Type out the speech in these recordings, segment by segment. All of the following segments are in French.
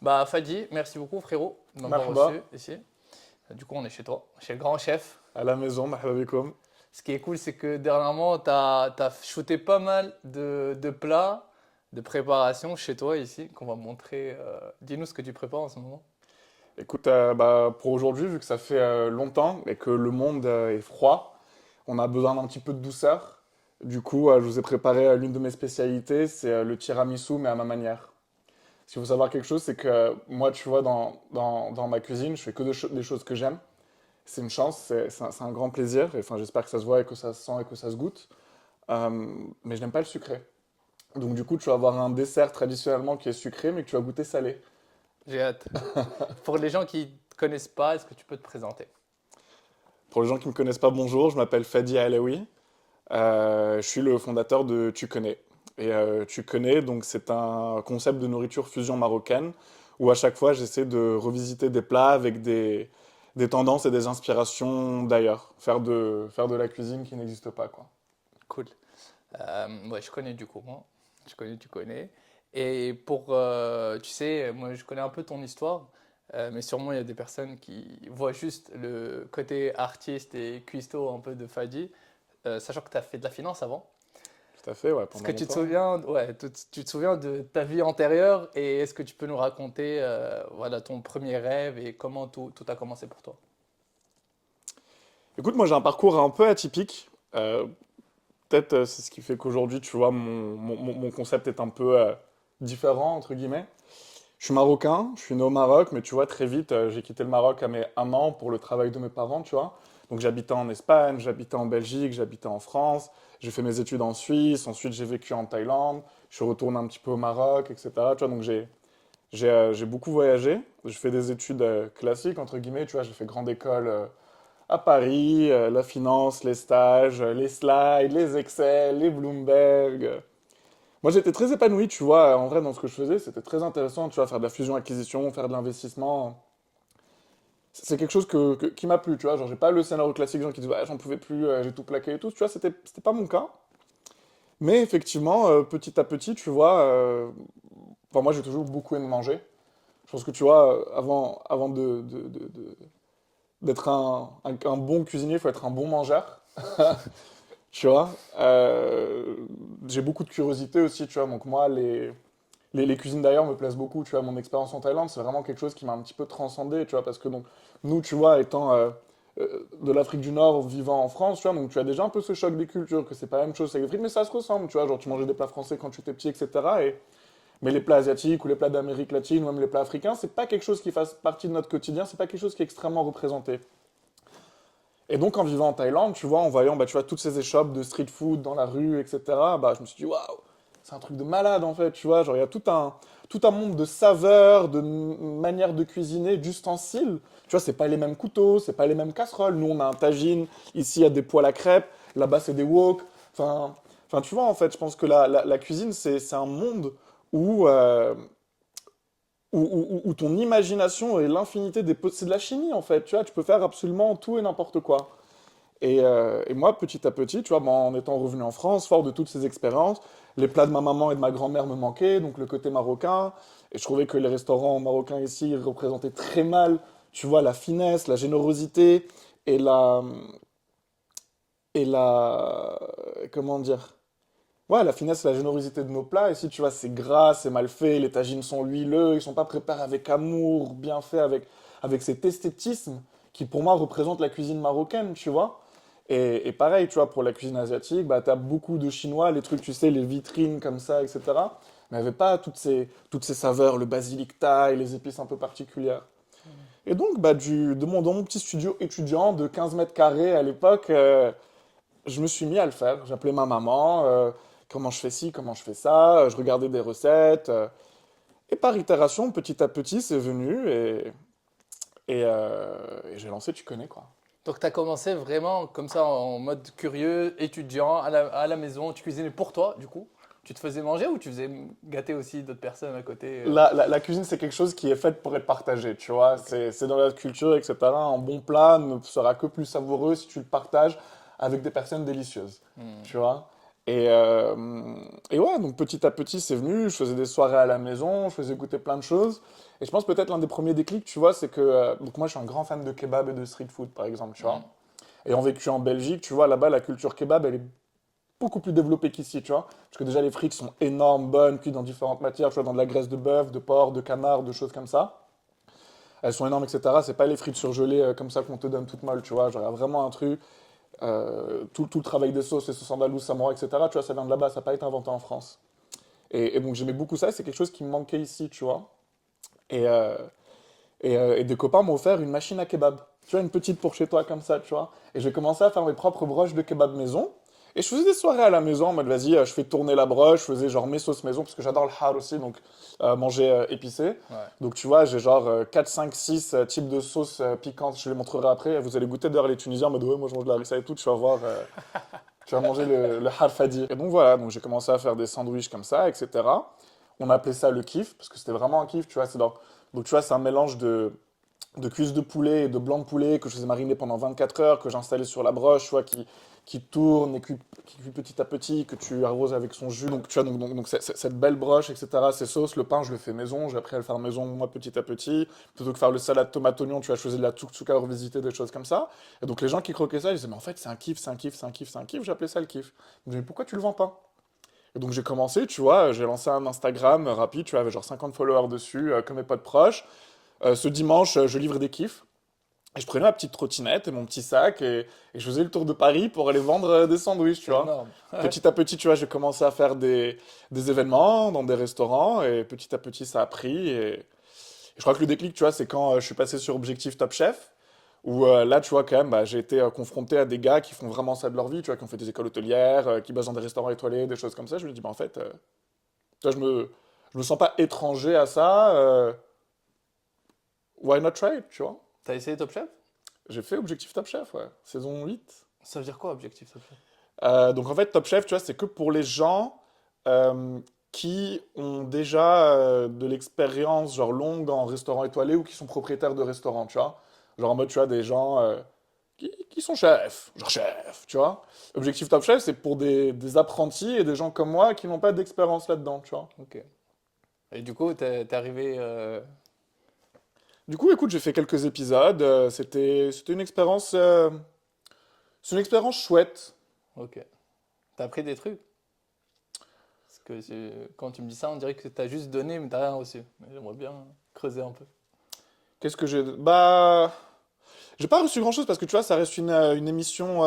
Bah, Fadi, merci beaucoup, frérot, de m'avoir Marhaba, reçu ici. Du coup, on est chez toi, chez le grand chef. à la maison, marhaba bikoum. Ce qui est cool, c'est que dernièrement, tu as shooté pas mal de plats, de préparation chez toi ici, qu'on va montrer. Dis-nous ce que tu prépares en ce moment. Écoute, pour aujourd'hui, vu que ça fait longtemps et que le monde est froid, on a besoin d'un petit peu de douceur. Du coup, je vous ai préparé l'une de mes spécialités, c'est le tiramisu, mais à ma manière. Ce qu'il faut savoir quelque chose, c'est que moi, tu vois, dans ma cuisine, je fais que des choses que j'aime. C'est une chance, c'est un grand plaisir. Et, enfin, j'espère que ça se voit et que ça se sent et que ça se goûte. Mais je n'aime pas le sucré. Donc, du coup, tu vas avoir un dessert traditionnellement qui est sucré, mais que tu vas goûter salé. J'ai hâte. Pour les gens qui ne te connaissent pas, est-ce que tu peux te présenter? Pour les gens qui ne me connaissent pas, bonjour, je m'appelle Fadi Alaoui. Je suis le fondateur de Tu connais. Et Tu connais, donc c'est un concept de nourriture fusion marocaine où à chaque fois j'essaie de revisiter des plats avec des tendances et des inspirations d'ailleurs. Faire de la cuisine qui n'existe pas, quoi. Cool. Ouais, je connais du coup, moi. Je connais, tu connais. Et pour, tu sais, moi je connais un peu ton histoire, mais sûrement il y a des personnes qui voient juste le côté artiste et cuistot un peu de Fadi, sachant que tu as fait de la finance avant. Tout à fait, ouais, Est-ce que pendant tu te longtemps. souviens, ouais, tu te souviens de ta vie antérieure et est-ce que tu peux nous raconter voilà, ton premier rêve et comment tout a commencé pour toi? Écoute, moi j'ai un parcours un peu atypique. Peut-être c'est ce qui fait qu'aujourd'hui, tu vois, mon concept est un peu différent, entre guillemets. Je suis marocain, je suis né au Maroc, mais tu vois, très vite, j'ai quitté le Maroc à mes 1 an pour le travail de mes parents, tu vois. Donc j'habitais en Espagne, j'habitais en Belgique, j'habitais en France, j'ai fait mes études en Suisse, ensuite j'ai vécu en Thaïlande, je suis retourné un petit peu au Maroc, etc. Tu vois, donc j'ai beaucoup voyagé. Je fais des études classiques, entre guillemets, tu vois, j'ai fait grande école à Paris, la finance, les stages, les slides, les Excel, les Bloomberg. Moi, j'étais très épanoui, tu vois, en vrai, dans ce que je faisais, c'était très intéressant, tu vois, faire de la fusion-acquisition, faire de l'investissement. C'est quelque chose qui m'a plu, tu vois, genre, j'ai pas le scénario classique, gens qui disent, ouais, j'en pouvais plus, j'ai tout plaqué et tout, tu vois, c'était pas mon cas. Mais effectivement, petit à petit, tu vois, enfin, moi, j'ai toujours beaucoup aimé manger. Je pense que, tu vois, avant d'être un bon cuisinier, il faut être un bon mangeur. Tu vois, j'ai beaucoup de curiosité aussi, tu vois, donc moi, les cuisines d'ailleurs me plaisent beaucoup, tu vois, mon expérience en Thaïlande, c'est vraiment quelque chose qui m'a un petit peu transcendé, tu vois, parce que donc, nous, tu vois, étant de l'Afrique du Nord, vivant en France, tu vois, donc tu as déjà un peu ce choc des cultures, que c'est pas la même chose avec les frites, mais ça se ressemble, tu vois, genre tu mangeais des plats français quand tu étais petit, etc. Mais les plats asiatiques ou les plats d'Amérique latine ou même les plats africains, c'est pas quelque chose qui fasse partie de notre quotidien, c'est pas quelque chose qui est extrêmement représenté. Et donc, en vivant en Thaïlande, tu vois, en voyant, bah, tu vois, toutes ces échoppes de street food dans la rue, etc., bah, je me suis dit, waouh, c'est un truc de malade, en fait, tu vois. Genre, il y a tout un monde de saveurs, de manières de cuisiner, d'ustensiles. Tu vois, c'est pas les mêmes couteaux, c'est pas les mêmes casseroles. Nous, on a un tagine, ici, il y a des poêles à crêpes, là-bas, c'est des wok. Enfin, tu vois, en fait, je pense que la cuisine, c'est un monde où, où ton imagination et l'infinité c'est de la chimie, en fait, tu vois, tu peux faire absolument tout et n'importe quoi. Et moi, petit à petit, tu vois, ben, en étant revenu en France, fort de toutes ces expériences, les plats de ma maman et de ma grand-mère me manquaient, donc le côté marocain. Et je trouvais que les restaurants marocains ici ils représentaient très mal, tu vois, la finesse, la générosité et la, comment dire, ouais, la finesse, la générosité de nos plats. Ici, tu vois, c'est gras, c'est mal fait, les tagines sont huileux, ils sont pas préparés avec amour, bien fait, avec cet esthétisme qui, pour moi, représente la cuisine marocaine, tu vois. Et pareil, tu vois, pour la cuisine asiatique, bah, tu as beaucoup de chinois, les trucs, tu sais, les vitrines comme ça, etc. Mais il n'y avait pas toutes ces saveurs, le basilic thaï, les épices un peu particulières. Et donc, bah, dans mon petit studio étudiant de 15 mètres carrés à l'époque, je me suis mis à le faire. J'appelais ma maman, comment je fais ci, comment je fais ça, je regardais des recettes. Et par itération, petit à petit, c'est venu et j'ai lancé, tu connais quoi. Donc tu as commencé vraiment comme ça en mode curieux, étudiant, à la maison, tu cuisinais pour toi du coup? Tu te faisais manger ou tu faisais gâter aussi d'autres personnes à côté La cuisine, c'est quelque chose qui est fait pour être partagé, tu vois. Ok. C'est dans la culture, etc. Un bon plat ne sera que plus savoureux si tu le partages avec des personnes délicieuses, Hmm. tu vois. Et, euh, et ouais, donc petit à petit, c'est venu. Je faisais des soirées à la maison, je faisais goûter plein de choses. Et je pense peut-être l'un des premiers déclics, tu vois, c'est que donc moi, je suis un grand fan de kebab et de street food, par exemple, tu vois. Mhm. Ayant vécu en Belgique, tu vois, là-bas, la culture kebab, elle est beaucoup plus développée qu'ici, tu vois. Parce que déjà, les frites sont énormes, bonnes, cuites dans différentes matières, tu vois, dans de la graisse de bœuf, de porc, de canard, de choses comme ça. Elles sont énormes, etc. C'est pas les frites surgelées comme ça qu'on te donne toutes molles, tu vois. Genre, il y a vraiment un truc. Tout le travail des sauces, les sauces andalous, samouraï, etc., tu vois, ça vient de là-bas, ça n'a pas été inventé en France. Et donc j'aimais beaucoup ça, c'est quelque chose qui me manquait ici, tu vois. Et, euh, et des copains m'ont offert une machine à kebab. Tu vois, une petite pour chez toi comme ça, tu vois. Et j'ai commencé à faire mes propres broches de kebab maison. Et je faisais des soirées à la maison en mode, vas-y, je fais tourner la broche, je faisais genre mes sauces maison, parce que j'adore le har aussi, donc manger épicé. Ouais. Donc tu vois, j'ai genre 4, 5, 6 types de sauces piquantes, je les montrerai après. Vous allez goûter d'ailleurs les Tunisiens en mode, ouais, moi je mange de la harissa et tout, tu vas voir, tu vas manger le har fadi. Et donc voilà, donc j'ai commencé à faire des sandwichs comme ça, etc. On appelait ça le kiff, parce que c'était vraiment un kiff, tu vois. Donc tu vois, c'est un mélange de cuisses de poulet et de blanc de poulet que je faisais mariner pendant 24 heures, que j'installais sur la broche, tu vois, qui tourne et qui cuit petit à petit, que tu arroses avec son jus. Donc, tu vois, donc cette belle broche, etc., ces sauces, le pain, je le fais maison, j'ai appris à le faire maison, moi, petit à petit. Plutôt que faire le salade tomate-oignon, tu vas choisir de la tzoutchouka revisiter, des choses comme ça. Et donc, les gens qui croquaient ça, ils disaient, mais en fait, c'est un kiff, c'est un kiff, c'est un kiff, c'est un kiff, j'appelais ça le kiff. Je me disais, mais pourquoi tu le vends pas? Et donc, j'ai commencé, tu vois, j'ai lancé un Instagram rapide, tu vois, avec genre 50 followers dessus, comme mes potes proches. Ce dimanche, je livre des kiffs. Et je prenais ma petite trottinette et mon petit sac et je faisais le tour de Paris pour aller vendre des sandwichs, tu C'est vois. énorme. Petit à petit, tu vois, j'ai commencé à faire des événements dans des restaurants et petit à petit, ça a pris. Et je crois que le déclic, tu vois, c'est quand je suis passé sur Objectif Top Chef, où là, tu vois, quand même, bah, j'ai été confronté à des gars qui font vraiment ça de leur vie, tu vois, qui ont fait des écoles hôtelières, qui bossent dans des restaurants étoilés, des choses comme ça. Je me dis, bah, en fait, tu vois, je me sens pas étranger à ça. Why not try it, tu vois? T'as essayé Top Chef? J'ai fait Objectif Top Chef, ouais, saison 8. Ça veut dire quoi, objectif Top Chef? Donc en fait, Top Chef, tu vois, c'est que pour les gens euh, qui ont déjà de l'expérience genre longue en restaurant étoilé ou qui sont propriétaires de restaurants, tu vois. Genre en mode, tu vois, des gens qui sont chefs, genre chefs, tu vois. Objectif Top Chef, c'est pour des apprentis et des gens comme moi qui n'ont pas d'expérience là-dedans, tu vois. Ok. Et du coup, t'es arrivé. Du coup, écoute, j'ai fait quelques épisodes. C'était c'est une expérience chouette. Ok. T'as appris des trucs? Parce que quand tu me dis ça, on dirait que t'as juste donné, mais t'as rien reçu. Mais j'aimerais bien creuser un peu. Qu'est-ce que j'ai... Bah... J'ai pas reçu grand-chose parce que tu vois, ça reste une émission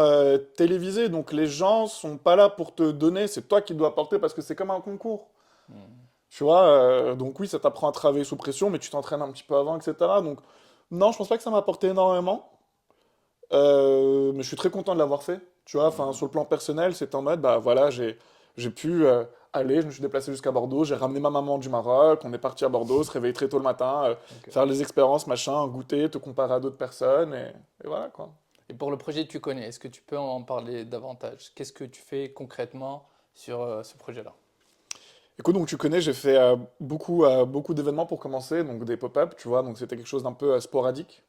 télévisée, donc les gens sont pas là pour te donner, c'est toi qui dois apporter parce que c'est comme un concours. Hmm. Tu vois, donc oui, ça t'apprend à travailler sous pression, mais tu t'entraînes un petit peu avant, etc. Donc non, je pense pas que ça m'a apporté énormément, mais je suis très content de l'avoir fait. Tu vois, enfin, Hmm. sur le plan personnel, c'est en mode, bah voilà, j'ai pu aller, je me suis déplacé jusqu'à Bordeaux, j'ai ramené ma maman du Maroc, on est parti à Bordeaux, se réveiller très tôt le matin, Ok. faire les expériences, machin, goûter, te comparer à d'autres personnes, et voilà quoi. Et pour le projet que tu connais, est-ce que tu peux en parler davantage? Qu'est-ce que tu fais concrètement sur ce projet-là? Écoute, donc tu connais, j'ai fait beaucoup d'événements pour commencer, donc des pop-up, tu vois, donc c'était quelque chose d'un peu sporadique.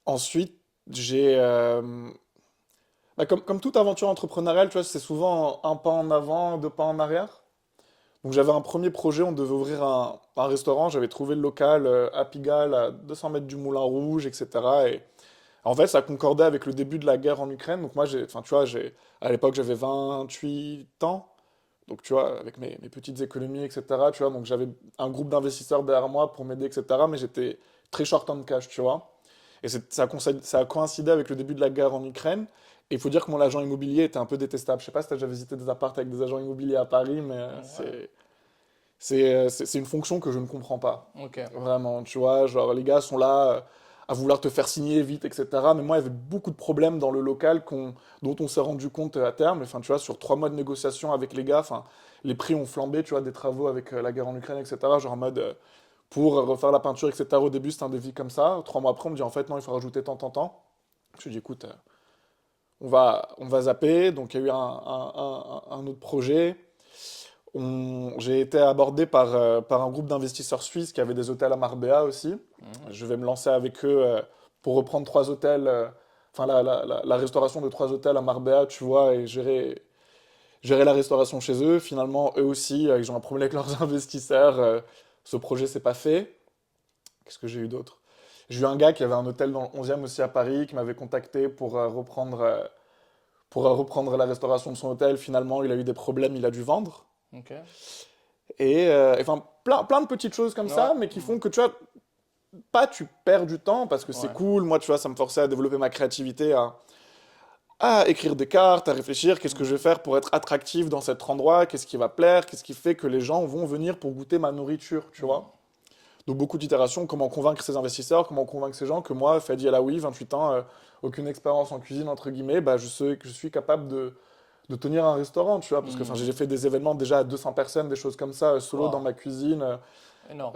Ensuite, j'ai, bah, comme toute aventure entrepreneuriale, tu vois, c'est souvent un pas en avant, deux pas en arrière. Donc j'avais un premier projet, on devait ouvrir un restaurant, j'avais trouvé le local à Pigalle, à 200 mètres du Moulin Rouge, etc. Et en fait, ça concordait avec le début de la guerre en Ukraine. Donc moi, enfin, tu vois, à l'époque, j'avais 28 ans. Donc, tu vois, avec mes petites économies, etc., tu vois, donc j'avais un groupe d'investisseurs derrière moi pour m'aider, etc., mais j'étais très short on cash, tu vois. Et ça a coïncidé avec le début de la guerre en Ukraine. Et il faut dire que mon agent immobilier était un peu détestable. Je sais pas si tu as déjà visité des apparts avec des agents immobiliers à Paris, mais Ouais. c'est une fonction que je ne comprends pas. Ok. Vraiment, tu vois, genre les gars sont là à vouloir te faire signer vite, etc. Mais moi, il y avait beaucoup de problèmes dans le local dont on s'est rendu compte à terme. Enfin, tu vois, sur 3 mois de négociation avec les gars, enfin, les prix ont flambé, tu vois, des travaux avec la guerre en Ukraine, etc. Genre en mode, pour refaire la peinture, etc. Au début, c'était un devis comme ça. 3 mois après, on me dit, en fait, non, il faut rajouter tant, tant, tant. Je dis, écoute, on va zapper. Donc, il y a eu un autre projet. J'ai été abordé par un groupe d'investisseurs suisses qui avait des hôtels à Marbella aussi. Mhm. Je vais me lancer avec eux pour reprendre 3 hôtels enfin la restauration de 3 hôtels à Marbella, tu vois, et gérer la restauration chez eux. Finalement, eux aussi, ils ont un problème avec leurs investisseurs. Ce projet s'est pas fait. Qu'est-ce que j'ai eu d'autre? J'ai eu un gars qui avait un hôtel dans le 11e aussi à Paris, qui m'avait contacté pour reprendre la restauration de son hôtel. Finalement, il a eu des problèmes, il a dû vendre. Ok. Enfin, plein de petites choses comme Ouais. ça, mais qui font que, tu vois, pas tu perds du temps, parce que c'est Ouais. cool. Moi, tu vois, ça me forçait à développer ma créativité, à écrire des cartes, à réfléchir, qu'est-ce que je vais faire pour être attractif dans cet endroit, qu'est-ce qui va plaire, qu'est-ce qui fait que les gens vont venir pour goûter ma nourriture, tu Mm. vois. Donc beaucoup d'itérations, comment convaincre ces investisseurs, comment convaincre ces gens que moi, Fadi Alaoui, 28 ans, aucune expérience en cuisine, entre guillemets, bah, je suis capable de tenir un restaurant, tu vois, parce que enfin, j'ai Mm. fait des événements déjà à 200 personnes, des choses comme ça, solo dans Wow. ma cuisine, Énorme.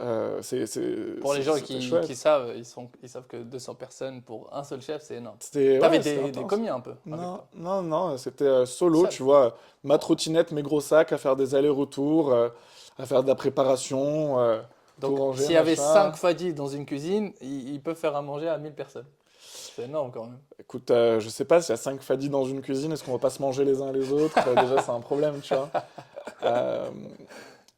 Pour les gens c'était qui chouette. savent, ils savent que 200 personnes pour un seul chef, c'est énorme. T'avais Ouais, c'était des intense. commis un peu avec Non, toi. non, non, c'était solo, Seul. tu vois, ma Wow. trottinette, mes gros sacs, à faire des allers-retours, à faire de la préparation, tout Donc, ranger, s'il y avait 5 machin. fadis dans une cuisine, ils peuvent faire à manger à 1000 personnes. C'est énorme quand même. Écoute, je sais pas s'il y a 5 fadis dans une cuisine, est-ce qu'on va pas se manger les uns les autres? Déjà, c'est un problème, tu vois. Euh,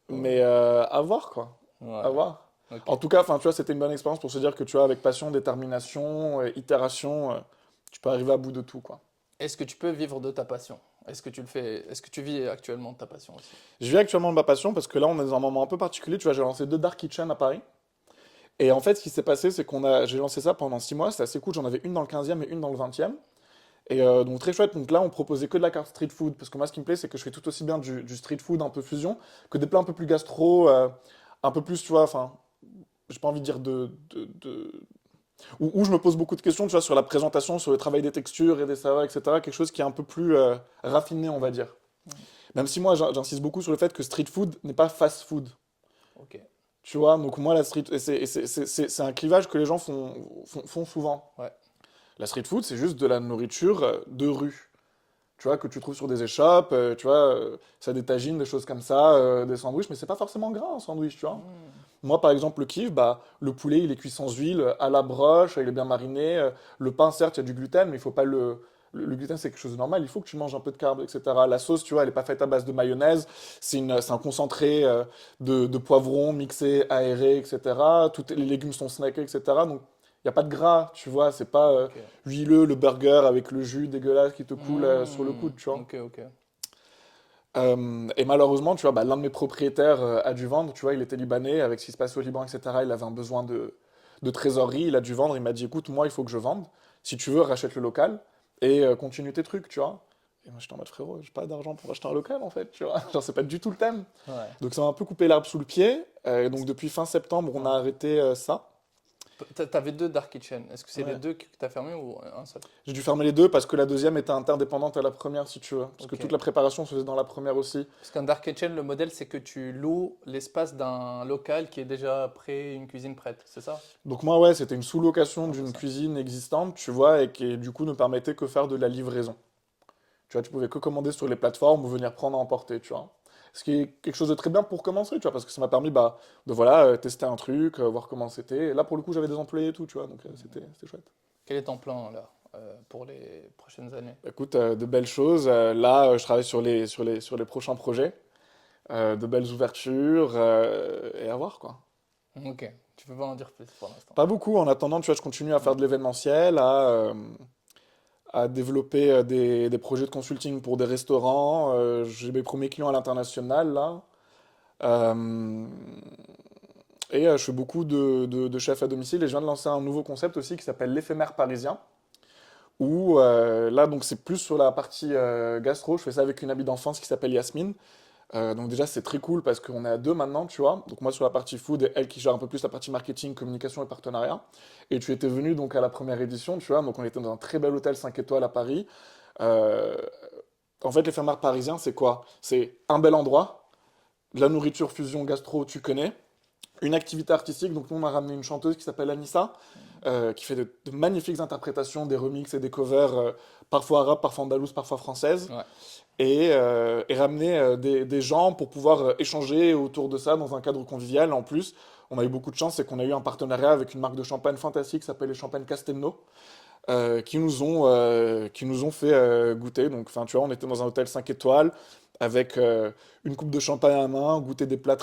mais Ouais. à voir, quoi. À Ouais. voir. Ok. En tout cas, enfin, tu vois, c'était une bonne expérience pour se dire que, tu vois, avec passion, détermination, itération, tu peux arriver à bout de tout, quoi. Est-ce que tu peux vivre de ta passion? Est-ce que tu le fais? Est-ce que tu vis actuellement de ta passion aussi? Je vis actuellement de ma passion parce que là, on est dans un moment un peu particulier. Tu vois, j'ai lancé 2 dark kitchen à Paris. Et en fait, ce qui s'est passé, c'est j'ai lancé ça pendant 6 mois. C'était assez cool. J'en avais une dans le 15e et une dans le 20e. Et donc, très chouette. Donc là, on proposait que de la carte street food. Parce que moi, ce qui me plaît, c'est que je fais tout aussi bien du street food un peu fusion que des plats un peu plus gastro, un peu plus, tu vois, enfin, j'ai pas envie de dire où je me pose beaucoup de questions, tu vois, sur la présentation, sur le travail des textures et des saveurs, etc. Quelque chose qui est un peu plus raffiné, on va dire. Mm. Même si moi, j'insiste beaucoup sur le fait que street food n'est pas fast food. Ok. Tu vois, donc moi, la street, c'est un clivage que les gens font souvent. Ouais. La street food, c'est juste de la nourriture de rue. Tu vois, que tu trouves sur des échoppes, tu vois, ça des tagines, des choses comme ça, des sandwichs, mais c'est pas forcément gras un sandwich, tu vois. Mm. Moi, par exemple, le kiff, bah, le poulet, il est cuit sans huile, à la broche, il est bien mariné. Le pain, certes, il y a du gluten, mais il faut pas le gluten, c'est quelque chose de normal. Il faut que tu manges un peu de carbs, etc. La sauce, tu vois, elle n'est pas faite à base de mayonnaise. C'est un concentré de poivrons mixés, aérés, etc. Les légumes sont snackés, etc. Donc, il n'y a pas de gras, tu vois. C'est pas Ok. huileux, le burger avec le jus dégueulasse qui te coule sur le Mm. coude, tu vois. Ok, ok. Et malheureusement, tu vois, bah, l'un de mes propriétaires a dû vendre, tu vois, il était libanais, avec ce qui se passe au Liban, etc. Il avait un besoin de trésorerie, il a dû vendre, il m'a dit, écoute, moi, il faut que je vende. Si tu veux, rachète le local et continue tes trucs, tu vois. Et moi, j'étais en mode, frérot, j'ai pas d'argent pour acheter un local, en fait, tu vois. Genre, c'est pas du tout le thème. Ouais. Donc, ça m'a un peu coupé l'herbe sous le pied. Et donc, depuis fin septembre, on a Ouais. arrêté ça. T'avais deux Dark Kitchen. Est-ce que c'est les Ouais. deux que t'as fermé ou un seul? J'ai dû fermer les deux parce que la deuxième était interdépendante à la première, si tu veux. Parce que Ok. toute la préparation se faisait dans la première aussi. Parce qu'un Dark Kitchen, le modèle, c'est que tu loues l'espace d'un local qui est déjà prêt, une cuisine prête, c'est ça? Donc moi, ouais, c'était une sous-location C'est un peu d'une ça. cuisine existante, tu vois, et qui du coup ne permettait que faire de la livraison. Tu vois, tu pouvais que commander sur les plateformes ou venir prendre à emporter, tu vois. Ce qui est quelque chose de très bien pour commencer, tu vois, parce que ça m'a permis bah, de voilà, tester un truc, voir comment c'était. Et là, pour le coup, j'avais des employés et tout, tu vois, donc c'était chouette. Quel est ton plan là pour les prochaines années? Écoute, de belles choses. Là, je travaille sur les prochains projets, de belles ouvertures, et à voir, quoi. Ok, tu peux pas en dire plus pour l'instant. Pas beaucoup. En attendant, tu vois, je continue à faire Ouais. de l'événementiel, à développer des projets de consulting pour des restaurants. J'ai mes premiers clients à l'international, là. Euh, je fais beaucoup de chefs à domicile. Et je viens de lancer un nouveau concept aussi qui s'appelle l'éphémère parisien. Où là, donc, c'est plus sur la partie gastro. Je fais ça avec une amie d'enfance qui s'appelle Yasmine. Donc déjà c'est très cool parce qu'on est à deux maintenant, tu vois. Donc moi sur la partie food et elle qui gère un peu plus la partie marketing, communication et partenariat. Et tu étais venu donc à la première édition, tu vois. Donc on était dans un très bel hôtel 5 étoiles à Paris. Euh, En fait l'éphémère parisien c'est quoi? C'est un bel endroit, de la nourriture fusion gastro tu connais, une activité artistique. Donc nous on a ramené une chanteuse qui s'appelle Anissa, qui fait de magnifiques interprétations, des remixes et des covers, parfois arabes, parfois andalouses, parfois françaises Ouais. et ramener des gens pour pouvoir échanger autour de ça dans un cadre convivial. En plus, on a eu beaucoup de chance, c'est qu'on a eu un partenariat avec une marque de champagne fantastique qui s'appelle les Champagnes Castelnau, qui nous ont fait goûter. Donc, enfin, tu vois, on était dans un hôtel 5 étoiles avec une coupe de champagne à la main, goûter des plats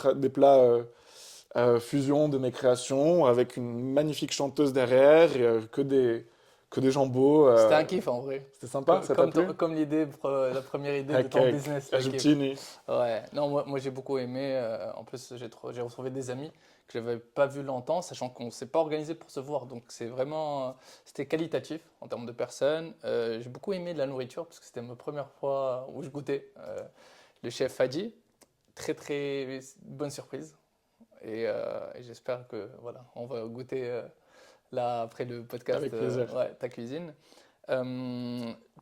fusion de mes créations, avec une magnifique chanteuse derrière, et, que des gens beaux. C'était un kiff en vrai. C'était sympa, ça t'a plu? Comme l'idée, la première idée de Avec, ton business, c'était un kiff. Ajuttini. Ouais, non, moi j'ai beaucoup aimé. En plus, j'ai retrouvé des amis que je n'avais pas vus longtemps, sachant qu'on ne s'est pas organisé pour se voir. Donc c'est vraiment, c'était qualitatif en termes de personnes. J'ai beaucoup aimé la nourriture parce que c'était ma première fois où je goûtais le chef Fadi. Très très bonne surprise. Et j'espère que voilà, on va goûter là après le podcast Avec plaisir. ouais, ta cuisine.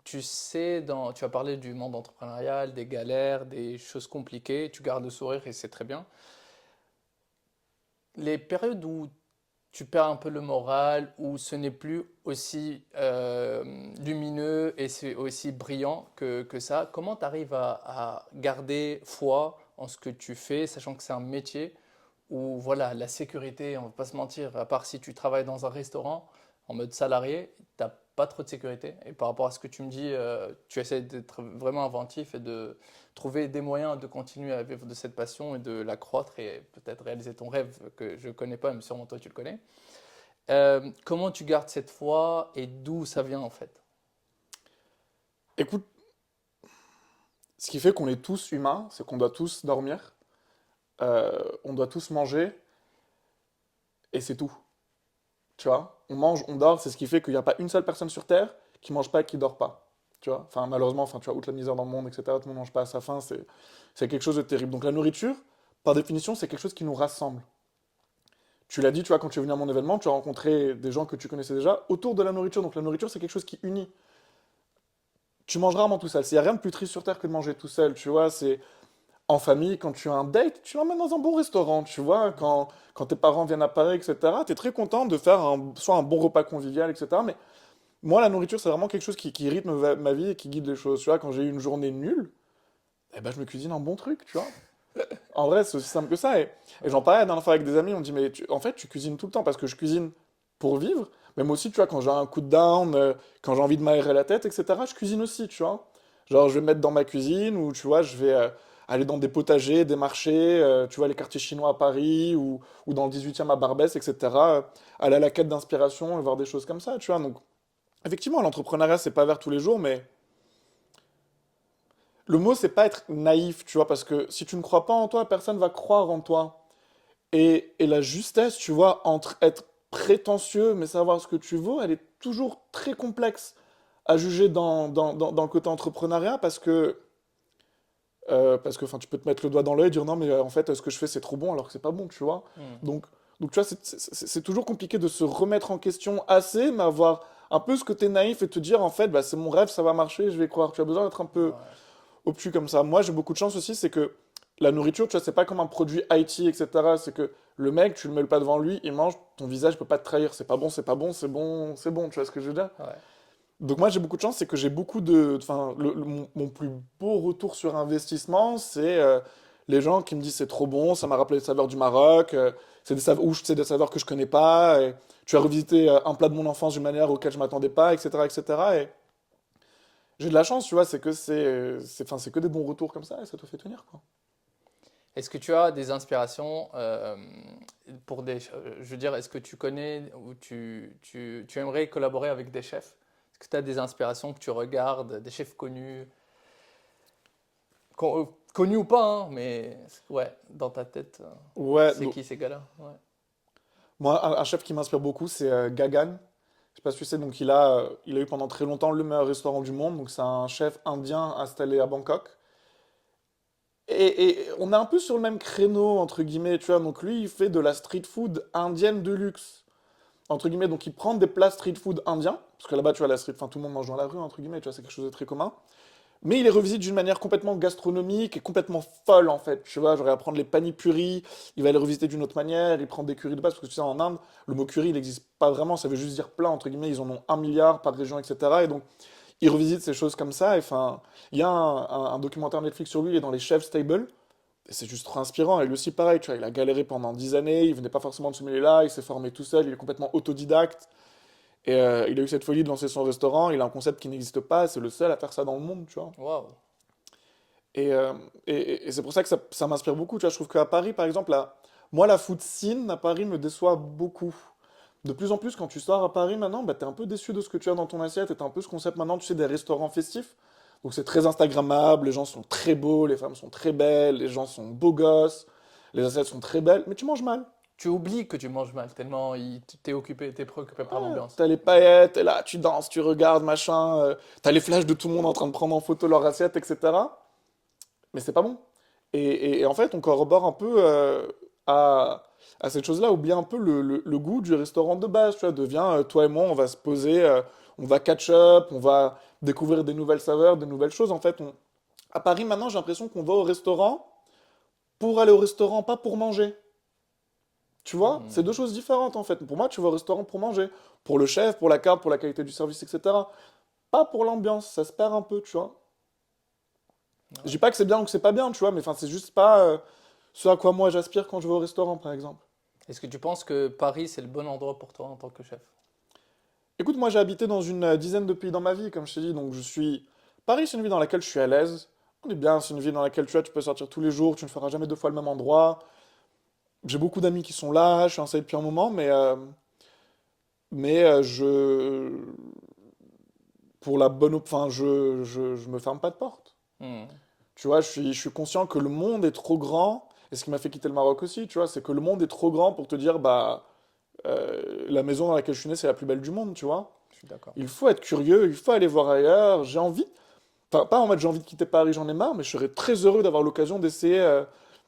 Tu sais, tu as parlé du monde entrepreneurial, des galères, des choses compliquées. Tu gardes le sourire et c'est très bien. Les périodes où tu perds un peu le moral, où ce n'est plus aussi lumineux et c'est aussi brillant que ça, comment tu arrives à garder foi en ce que tu fais, sachant que c'est un métier où voilà, la sécurité, on ne va pas se mentir, à part si tu travailles dans un restaurant en mode salarié, tu n'as pas trop de sécurité. Et par rapport à ce que tu me dis, tu essaies d'être vraiment inventif et de trouver des moyens de continuer à vivre de cette passion et de la croître et peut-être réaliser ton rêve que je ne connais pas, mais sûrement toi tu le connais. Comment tu gardes cette foi et d'où ça vient en fait? Écoute, ce qui fait qu'on est tous humains, c'est qu'on doit tous dormir, on doit tous manger, et c'est tout. Tu vois? On mange, on dort, c'est ce qui fait qu'il n'y a pas une seule personne sur Terre qui mange pas et qui dort pas. Tu vois? Enfin, malheureusement, enfin, tu vois, outre la misère dans le monde, etc., tout le monde mange pas à sa faim, c'est quelque chose de terrible. Donc la nourriture, par définition, c'est quelque chose qui nous rassemble. Tu l'as dit, tu vois, quand tu es venu à mon événement, tu as rencontré des gens que tu connaissais déjà autour de la nourriture. Donc la nourriture, c'est quelque chose qui unit. Tu manges rarement tout seul. Il n'y a rien de plus triste sur Terre que de manger tout seul, tu vois. C'est en famille, quand tu as un date, tu l'emmènes dans un bon restaurant, tu vois. Quand tes parents viennent à Paris, etc., tu es très content de faire soit un bon repas convivial, etc. Mais moi, la nourriture, c'est vraiment quelque chose qui rythme ma vie et qui guide les choses. Tu vois, quand j'ai eu une journée nulle, eh ben, je me cuisine un bon truc, tu vois. En vrai, c'est aussi simple que ça. Et j'en Ouais. parlais la dernière fois avec des amis, on me dit, mais en fait, tu cuisines tout le temps parce que je cuisine pour vivre. Mais moi aussi, tu vois, quand j'ai un coup de down, quand j'ai envie de m'aérer la tête, etc., je cuisine aussi, tu vois. Genre, je vais me mettre dans ma cuisine ou, tu vois, je vais aller dans des potagers, des marchés, tu vois, les quartiers chinois à Paris ou dans le 18e à Barbès, etc. Aller à la quête d'inspiration et voir des choses comme ça, tu vois. Donc, effectivement, l'entrepreneuriat, c'est pas vers tous les jours, mais le mot, c'est pas être naïf, tu vois, parce que si tu ne crois pas en toi, personne va croire en toi. Et la justesse, tu vois, entre être prétentieux mais savoir ce que tu vaux, elle est toujours très complexe à juger dans le côté entrepreneuriat parce que enfin, tu peux te mettre le doigt dans l'œil et dire non, mais en fait, ce que je fais, c'est trop bon alors que c'est pas bon, tu vois. Hmm. Donc, donc tu vois, c'est toujours compliqué de se remettre en question assez, mais avoir un peu ce côté naïf et te dire en fait, bah, c'est mon rêve, ça va marcher, je vais croire. Tu as besoin d'être un peu Ouais. obtus comme ça. Moi, j'ai beaucoup de chance aussi, c'est que la nourriture, tu vois, c'est pas comme un produit IT, etc. C'est que le mec, tu le mets le pas devant lui, il mange, ton visage peut pas te trahir. C'est pas bon, c'est pas bon, c'est bon, c'est bon, tu vois ce que je veux dire? Ouais. Donc moi, j'ai beaucoup de chance, c'est que j'ai beaucoup de... Enfin, mon plus beau retour sur investissement, c'est les gens qui me disent c'est trop bon, ça m'a rappelé les saveurs du Maroc, c'est des saveurs, ou c'est des saveurs que je connais pas, et tu as revisité un plat de mon enfance d'une manière auquel je m'attendais pas, etc., etc. Et j'ai de la chance, tu vois, enfin, c'est que des bons retours comme ça, et ça te fait tenir, quoi. Est-ce que tu as des inspirations pour je veux dire, est-ce que tu connais ou tu aimerais collaborer avec des chefs? Est-ce que tu as des inspirations que tu regardes, des chefs connus, connus ou pas, hein, mais ouais, dans ta tête, Ouais, c'est qui ces gars-là? Ouais. moi, un chef qui m'inspire beaucoup, c'est Gagan. Je sais pas si tu sais, donc il a eu pendant très longtemps le meilleur restaurant du monde. Donc c'est un chef indien installé à Bangkok. Et on est un peu sur le même créneau, entre guillemets, tu vois. Donc lui, il fait de la street food indienne de luxe, entre guillemets. Donc il prend des plats street food indiens, parce que là-bas, tu vois, la street, enfin tout le monde mange dans la rue, entre guillemets, tu vois, c'est quelque chose de très commun. Mais il les revisite d'une manière complètement gastronomique et complètement folle en fait. Tu vois, genre il va prendre les pani puri, il va les revisiter d'une autre manière, il prend des currys de base, parce que tu sais, en Inde, le mot curry il n'existe pas vraiment, ça veut juste dire plat, entre guillemets, ils en ont 1 milliard par région, etc. Et donc il revisite ces choses comme ça. Et enfin, il y a un documentaire Netflix sur lui, il est dans les Chef's Table. Et c'est juste trop inspirant. Et lui aussi, pareil, tu vois, il a galéré pendant 10 années, il venait pas forcément de ce milieu-là, il s'est formé tout seul, il est complètement autodidacte. Et il a eu cette folie de lancer son restaurant. Il a un concept qui n'existe pas. C'est le seul à faire ça dans le monde, tu vois. Waouh. Et c'est pour ça que ça m'inspire beaucoup. Tu vois, je trouve qu'à Paris, par exemple, moi, la food scene à Paris me déçoit beaucoup. De plus en plus, quand tu sors à Paris maintenant, bah, t'es un peu déçu de ce que tu as dans ton assiette. Et t'as un peu ce concept maintenant, tu sais, des restaurants festifs. Donc c'est très Instagrammable, les gens sont très beaux, les femmes sont très belles, les gens sont beaux gosses, les assiettes sont très belles, mais tu manges mal. Tu oublies que tu manges mal, tellement t'es occupé, t'es préoccupé par Ouais, l'ambiance. t'as les paillettes, t'es là, tu danses, tu regardes, machin, t'as les flashs de tout le monde en train de prendre en photo leur assiette, etc. Mais c'est pas bon. Et en fait, on corrobore un peu à, à cette chose-là, oublie un peu le goût du restaurant de base, tu vois, devient, toi et moi, on va se poser, on va catch up, on va découvrir des nouvelles saveurs, des nouvelles choses. En fait, à Paris, maintenant, j'ai l'impression qu'on va au restaurant pour aller au restaurant, pas pour manger. Tu vois, c'est deux Hmm. choses différentes, en fait. Pour moi, tu vas au restaurant pour manger. Pour le chef, pour la carte, pour la qualité du service, etc. Pas pour l'ambiance, ça se perd un peu, tu vois. Je dis Ouais. pas que c'est bien ou que c'est pas bien, tu vois, mais enfin, c'est juste pas ce à quoi moi j'aspire quand je vais au restaurant, par exemple. Est-ce que tu penses que Paris, c'est le bon endroit pour toi en tant que chef? Écoute, moi j'ai habité dans une dizaine de pays dans ma vie, comme je t'ai dit, donc je suis. Paris, c'est une ville dans laquelle je suis à l'aise. On est bien, c'est une ville dans laquelle tu vois, tu peux sortir tous les jours, tu ne feras jamais deux fois le même endroit. J'ai beaucoup d'amis qui sont là, je suis installé depuis un moment, mais pour la bonne, enfin, je me ferme pas de porte. Hmm. Tu vois, je suis conscient que le monde est trop grand, et ce qui m'a fait quitter le Maroc aussi, tu vois, c'est que le monde est trop grand pour te dire, bah, la maison dans laquelle je suis né, c'est la plus belle du monde, tu vois. Je suis d'accord. Il faut être curieux, il faut aller voir ailleurs. J'ai envie, enfin, pas en mode j'ai envie de quitter Paris, j'en ai marre, mais je serais très heureux d'avoir l'occasion d'essayer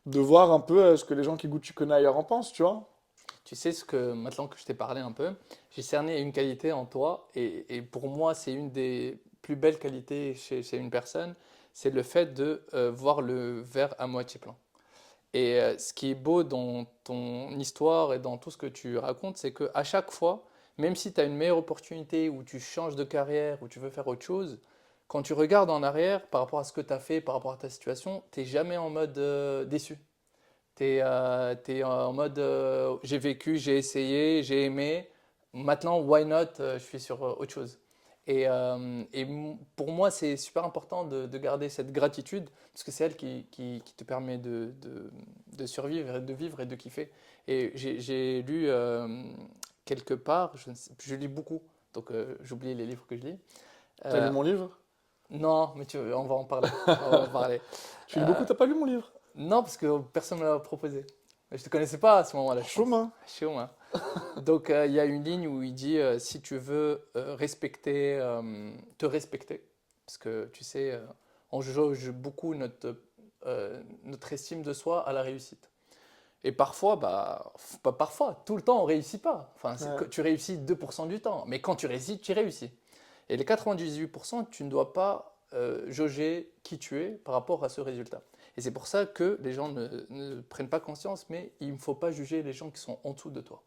de voir un peu ce que les gens qui goûtent tu connais ailleurs en pensent, tu vois. Tu sais ce que, maintenant que je t'ai parlé un peu, j'ai cerné une qualité en toi, et pour moi, c'est une des plus belles qualités chez une personne, c'est le fait de voir le verre à moitié plein. Et ce qui est beau dans ton histoire et dans tout ce que tu racontes, c'est que à chaque fois, même si tu as une meilleure opportunité ou tu changes de carrière ou tu veux faire autre chose, quand tu regardes en arrière par rapport à ce que tu as fait, par rapport à ta situation, tu n'es jamais en mode déçu. T'es en mode j'ai vécu, j'ai essayé, j'ai aimé. Maintenant, why not? Je suis sur autre chose. Pour moi, c'est super important de garder cette gratitude parce que c'est elle qui te permet de survivre et de vivre et de kiffer. Et j'ai lu quelque part, je lis beaucoup, donc j'oublie les livres que je lis. T'as lu Euh, mon livre? non, mais on va en parler. On va en parler. Tu lis beaucoup, Euh, t'as pas lu mon livre? non, parce que personne ne me l'a proposé. Je te connaissais pas à ce moment-là, je pense. Chôme. Je suis au moins. Donc, il y a une ligne où il dit si tu veux te respecter, parce que tu sais, on jauge beaucoup notre estime de soi à la réussite. Et parfois, pas parfois, tout le temps, on réussit pas. Enfin, Ouais. tu réussis 2% du temps, mais quand tu réussis, tu réussis. Et les 98%, tu ne dois pas jauger qui tu es par rapport à ce résultat. Et c'est pour ça que les gens ne prennent pas conscience, mais il ne faut pas juger les gens qui sont en dessous de toi.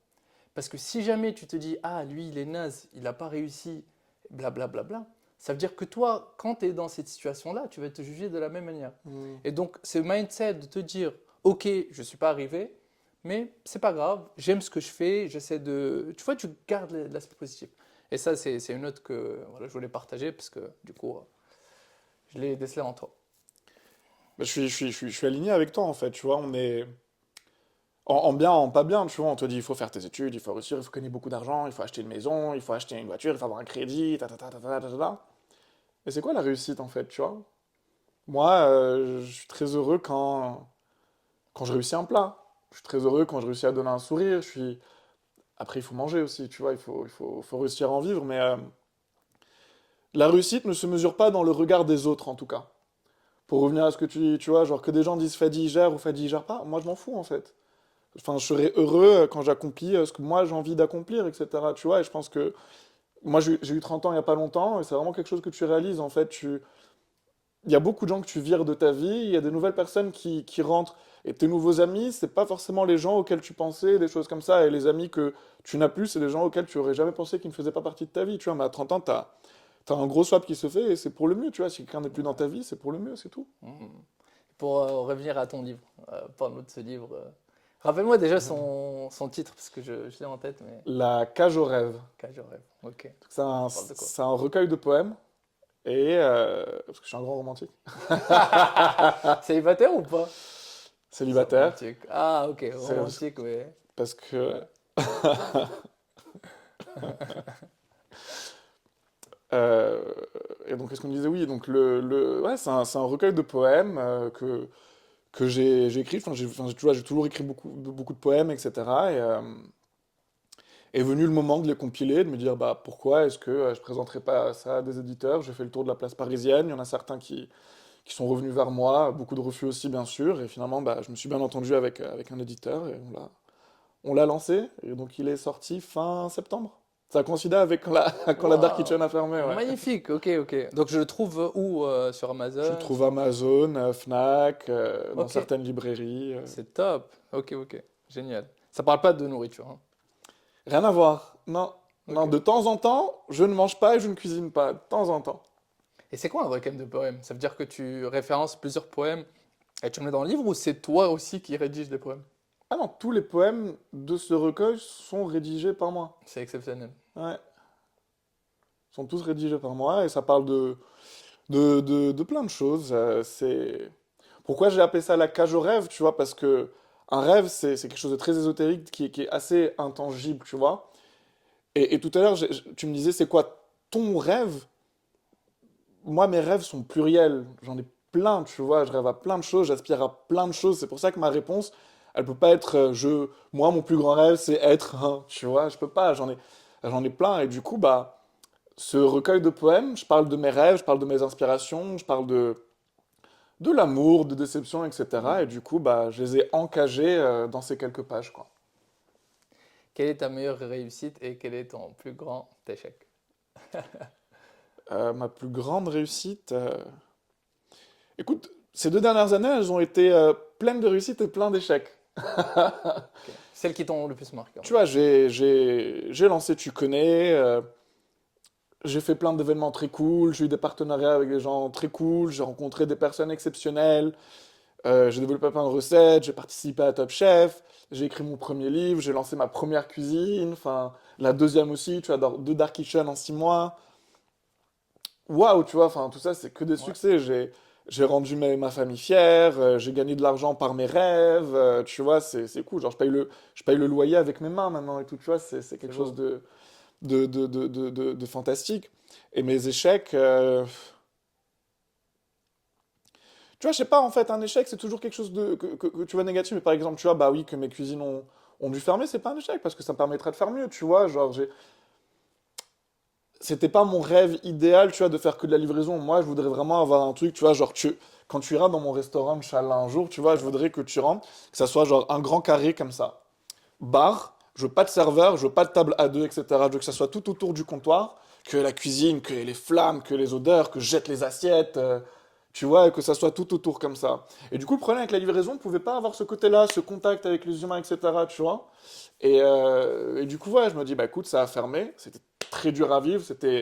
Parce que si jamais tu te dis, ah, lui, il est naze, il n'a pas réussi, blablabla, bla, bla, bla, ça veut dire que toi, quand tu es dans cette situation-là, tu vas te juger de la même manière. Hmm. Et donc, ce mindset de te dire, ok, je ne suis pas arrivé, mais c'est pas grave, j'aime ce que je fais, j'essaie de. Tu vois, tu gardes l'aspect positif. Et ça, c'est une note que voilà, je voulais partager parce que du coup, je l'ai décelé en toi. Bah, je suis aligné avec toi en fait, tu vois, on est en bien, en pas bien, tu vois, on te dit il faut faire tes études, il faut réussir, il faut gagner beaucoup d'argent, il faut acheter une maison, il faut acheter une voiture, il faut avoir un crédit, ta ta ta ta ta ta ta ta. Et c'est quoi la réussite en fait, tu vois? Moi, je suis très heureux quand je réussis un plat. Je suis très heureux quand je réussis à donner un sourire. Après, il faut manger aussi, tu vois, faut réussir à en vivre. Mais la réussite ne se mesure pas dans le regard des autres, en tout cas. Pour revenir à ce que tu dis, tu vois, genre que des gens disent Fadi, il gère ou Fadi, il gère pas, moi je m'en fous en fait. Enfin, je serais heureux quand j'accomplis ce que moi j'ai envie d'accomplir, etc. Tu vois, et je pense que moi j'ai eu 30 ans il n'y a pas longtemps, et c'est vraiment quelque chose que tu réalises. En fait, il y a beaucoup de gens que tu vires de ta vie, il y a des nouvelles personnes qui rentrent. Et tes nouveaux amis, c'est pas forcément les gens auxquels tu pensais, des choses comme ça. Et les amis que tu n'as plus, c'est des gens auxquels tu aurais jamais pensé qu'ils ne faisaient pas partie de ta vie. Tu vois, mais à 30 ans, t'as un gros swap qui se fait et c'est pour le mieux. Tu vois, si quelqu'un n'est plus dans ta vie, c'est pour le mieux, c'est tout. Mhm. Pour revenir à ton livre, parle-nous de ce livre. Rappelle-moi déjà son titre, parce que je l'ai en tête, mais La cage aux rêves. quand je rêve. Ok. C'est Ça parle de quoi? c'est un recueil de poèmes. Et parce que je suis un grand romantique. Célibataire ou pas? C'est Célibataire. romantique. Ah, ok, C'est romantique, oui. parce que. Ouais. euh, et donc, qu'est-ce qu'on disait? Oui, donc ouais, c'est un recueil de poèmes que j'ai écrit. Tu vois, j'ai toujours écrit beaucoup de poèmes, etc. Et est venu le moment de les compiler, de me dire bah, pourquoi est-ce que je présenterais pas ça à des éditeurs. J'ai fait le tour de la place parisienne. Il y en a certains qui sont revenus vers moi, beaucoup de refus aussi, bien sûr. Et finalement, bah, je me suis bien entendu avec un éditeur et on l'a lancé. Et donc, il est sorti fin septembre. Ça coïncidait avec quand la Dark Waouh! Kitchen a fermé, ouais. Magnifique, ok, ok. Donc je le trouve où? Sur Tu le Amazon? trouves Amazon, Fnac, dans Ok, certaines librairies. c'est top. Ok, ok. Génial. Ça parle pas de nourriture, hein. Rien à voir. Non, non, Ok. de temps en temps, je ne mange pas et je ne cuisine pas. De temps en temps. Et c'est quoi un recueil de poèmes? Ça veut dire que tu références plusieurs poèmes et tu en mets dans le livre ou c'est toi aussi qui rédiges les poèmes? Ah non, tous les poèmes de ce recueil sont rédigés par moi. C'est exceptionnel. Ouais, sont tous rédigés par moi et ça parle de plein de choses. Pourquoi j'ai appelé ça la cage au rêve, tu vois, parce que un rêve, c'est quelque chose de très ésotérique qui est assez intangible, tu vois. Et tout à l'heure, tu me disais, c'est quoi ton rêve? Moi, mes rêves sont pluriels. J'en ai plein, tu vois. Je rêve à plein de choses, j'aspire à plein de choses. C'est pour ça que ma réponse, elle peut pas être moi, mon plus grand rêve, c'est être un, tu vois. Je peux pas, j'en ai plein. Et du coup, bah, ce recueil de poèmes, je parle de mes rêves, je parle de mes inspirations, je parle de l'amour, de déception, etc. Et Hmm. du coup, bah, je les ai encagés dans ces quelques pages, quoi. Quelle est ta meilleure réussite et quel est ton plus grand échec? Ma plus grande réussite, écoute, ces 2 dernières années, elles ont été pleines de réussites et plein d'échecs. Ok. Celles qui t'ont le plus marqué, on Tu va dire. vois, j'ai lancé Tu connais, j'ai fait plein d'événements très cool, j'ai eu des partenariats avec des gens très cool, j'ai rencontré des personnes exceptionnelles, j'ai développé plein de recettes, j'ai participé à Top Chef, j'ai écrit mon premier livre, j'ai lancé ma première cuisine, enfin la deuxième aussi, tu vois, deux Dark Kitchen en 6 mois. Waouh, tu vois, enfin tout ça c'est que des Ouais, succès. J'ai rendu ma famille fière, j'ai gagné de l'argent par mes rêves, tu vois, c'est cool. Genre je paye le loyer avec mes mains maintenant et tout, tu vois, c'est c'est quelque chose beau. de fantastique. Et mes échecs, tu vois, je sais pas, en fait, un échec, c'est toujours quelque chose que tu vois négatif. Mais par exemple, tu vois, bah oui, que mes cuisines ont dû fermer, c'est pas un échec, parce que ça me permettrait de faire mieux, tu vois. Genre, c'était pas mon rêve idéal, tu vois, de faire que de la livraison. Moi, je voudrais vraiment avoir un truc, tu vois, genre, quand tu iras dans mon restaurant de Chalin un jour, tu vois, je Ouais. voudrais que tu rentres, que ça soit genre un grand carré comme ça. Bar, je veux pas de serveur, je veux pas de table à deux, etc. Je veux que ça soit tout autour du comptoir, que la cuisine, que les flammes, que les odeurs, que je jette les assiettes, tu vois, et que ça soit tout autour comme ça. Et du coup, le problème avec la livraison, on pouvait pas avoir ce côté-là, ce contact avec les humains, etc. Tu vois. Et du coup, ouais, je me dis, bah écoute, ça a fermé, c'était très dur à vivre, c'était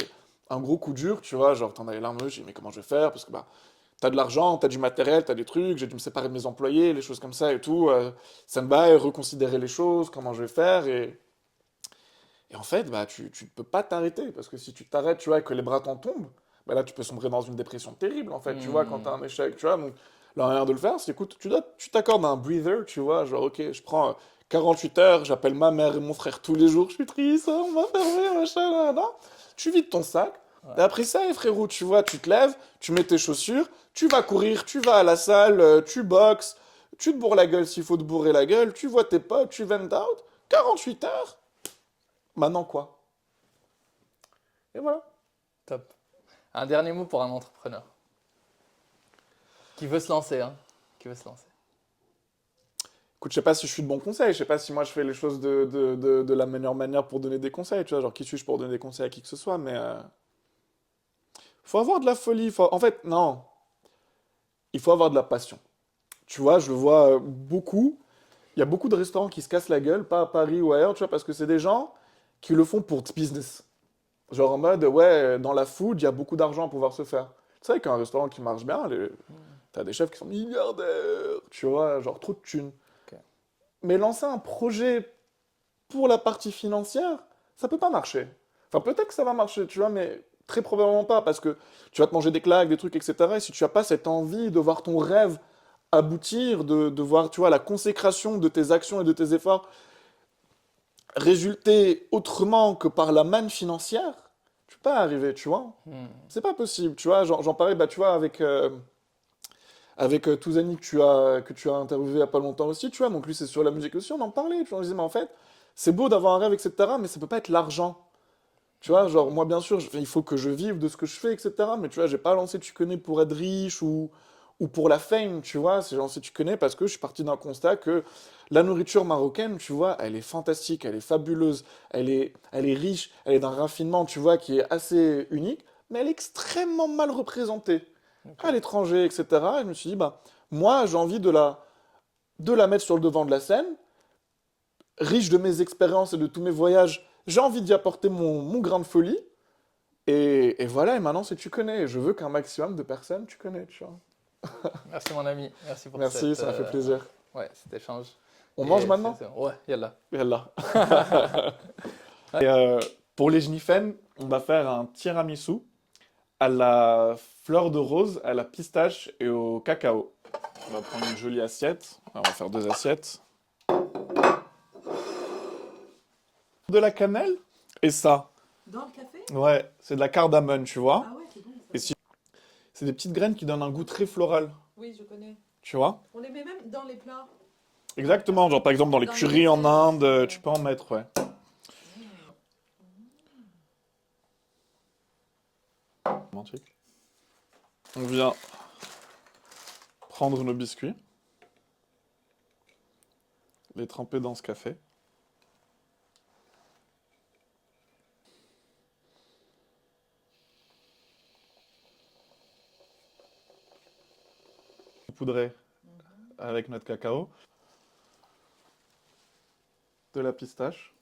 un gros coup dur, tu vois, genre t'en as les larmes, j'ai dit, mais comment je vais faire? Parce que bah, t'as de l'argent, t'as du matériel, t'as des trucs, j'ai dû me séparer de mes employés, les choses comme ça et tout. Ça me bat et reconsidérer les choses, comment je vais faire. Et en fait, bah, tu ne peux pas t'arrêter. Parce que si tu t'arrêtes, tu vois, et que les bras t'en tombent, bah là, tu peux sombrer dans une dépression terrible, en fait, tu vois, quand t'as Hmm. un échec, tu vois. Donc, la manière de le faire, c'est, écoute, tu t'accordes un breather, tu vois, genre, ok, je prends 48 heures, j'appelle ma mère et mon frère tous les jours, je suis triste, on m'a fermé, machin, là, là. Tu vides ton sac. Et Ouais, après ça, eh, frérot, tu vois, tu te lèves, tu mets tes chaussures, tu vas courir, tu vas à la salle, tu boxes, tu te bourres la gueule s'il faut te bourrer la gueule, tu vois tes potes, tu vent out. 48 heures, maintenant quoi? Et voilà. top. Un dernier mot pour un entrepreneur qui veut se lancer, hein, qui veut se lancer. Écoute, je sais pas si je suis de bons conseils, je sais pas si moi je fais les choses de la meilleure manière pour donner des conseils, tu vois, genre qui suis-je pour donner des conseils à qui que ce soit, mais faut avoir de la folie, en fait, non, il faut avoir de la passion. Tu vois, je le vois beaucoup, il y a beaucoup de restaurants qui se cassent la gueule, pas à Paris ou ailleurs, tu vois, parce que c'est des gens qui le font pour business. Genre en mode, ouais, dans la food, il y a beaucoup d'argent à pouvoir se faire. C'est vrai qu'un restaurant qui marche bien, Hmm. t'as des chefs qui sont milliardaires, tu vois, genre trop de thunes. Ok. Mais lancer un projet pour la partie financière, ça peut pas marcher. Enfin, peut-être que ça va marcher, tu vois, mais très probablement pas, parce que tu vas te manger des claques, des trucs, etc. Et si tu n'as pas cette envie de voir ton rêve aboutir, de voir, tu vois, la consécration de tes actions et de tes efforts résulter autrement que par la manne financière, tu peux pas arriver, tu vois. Hmm. C'est pas possible, tu vois. J'en parlais, bah, tu vois, avec Touzani que tu as interviewé il y a pas longtemps aussi, tu vois. Donc lui, c'est sur la musique aussi, on en parlait. Tu vois, on disait, mais en fait, c'est beau d'avoir un rêve, etc., mais ça peut pas être l'argent. Tu vois, genre, moi, bien sûr, il faut que je vive de ce que je fais, etc. Mais tu vois, j'ai pas lancé Tu connais pour être riche ou pour la fame, tu vois. C'est lancé Tu connais parce que je suis parti d'un constat que la nourriture marocaine, tu vois, elle est fantastique, elle est fabuleuse, elle est riche, elle est d'un raffinement, tu vois, qui est assez unique, mais elle est extrêmement mal représentée Ok. à l'étranger, etc. Et je me suis dit, bah, moi, j'ai envie de la mettre sur le devant de la scène, riche de mes expériences et de tous mes voyages, j'ai envie d'y apporter mon grain de folie. Et voilà, et maintenant, c'est Tu connais. Et je veux qu'un maximum de personnes Tu connais, tu vois. Merci mon ami, merci pour Merci, ça m'a fait plaisir. ouais, cet échange. On mange Et maintenant? ouais, yallah. Yallah. Et pour les Jniffen, on va faire un tiramisu à la fleur de rose, à la pistache et au cacao. On va prendre une jolie assiette. On va faire 2 assiettes. De la cannelle et ça. Dans le café? Ouais, c'est de la cardamone, tu vois. Ah ouais, c'est bon ça. Et si... C'est des petites graines qui donnent un goût très floral, Oui, je connais. tu vois. On les met même dans les plats. Exactement, genre par exemple dans les Dans les currys en desserts Inde, aussi. tu peux en mettre, ouais. Romantique. On vient prendre nos biscuits, les tremper dans ce café. Poudrer avec notre cacao, de la pistache.